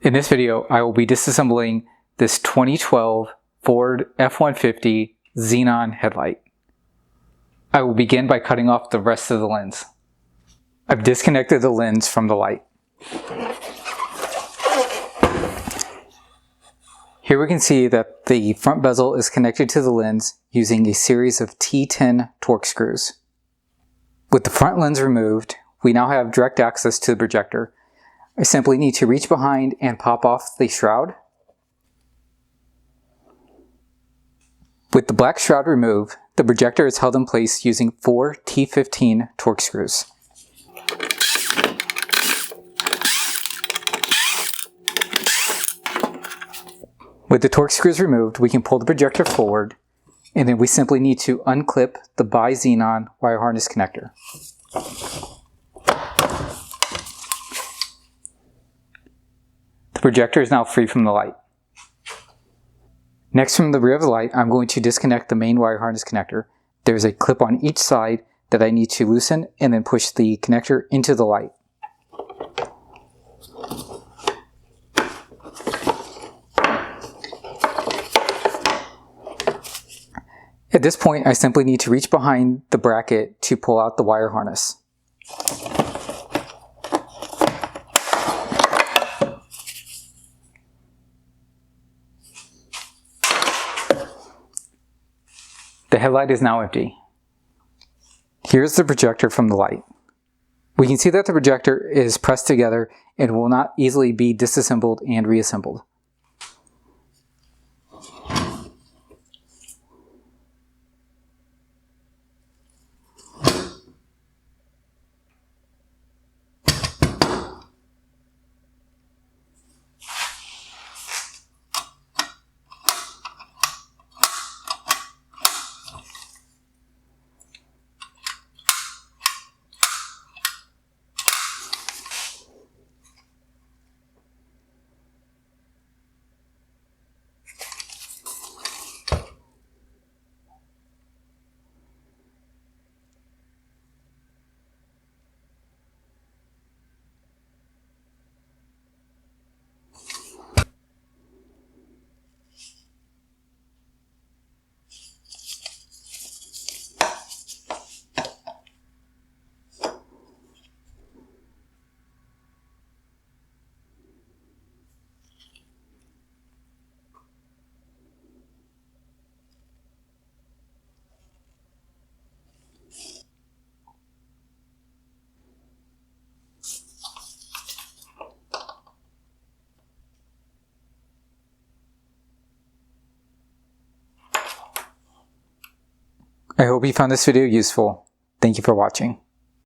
In this video, I will be disassembling this 2012 Ford F-150 Xenon headlight. I will begin by cutting off the rest of the lens. I've disconnected the lens from the light. Here we can see that the front bezel is connected to the lens using a series of T10 Torx screws. With the front lens removed, we now have direct access to the projector. I simply need to reach behind and pop off the shroud. With the black shroud removed, the projector is held in place using 4 T15 Torx screws. With the Torx screws removed, we can pull the projector forward, and then we simply need to unclip the bi-Xenon wire harness connector. The projector is now free from the light. Next, from the rear of the light, I'm going to disconnect the main wire harness connector. There's a clip on each side that I need to loosen and then push the connector into the light. At this point, I simply need to reach behind the bracket to pull out the wire harness. The headlight is now empty. Here's the projector from the light. We can see that the projector is pressed together and will not easily be disassembled and reassembled. I hope you found this video useful. Thank you for watching.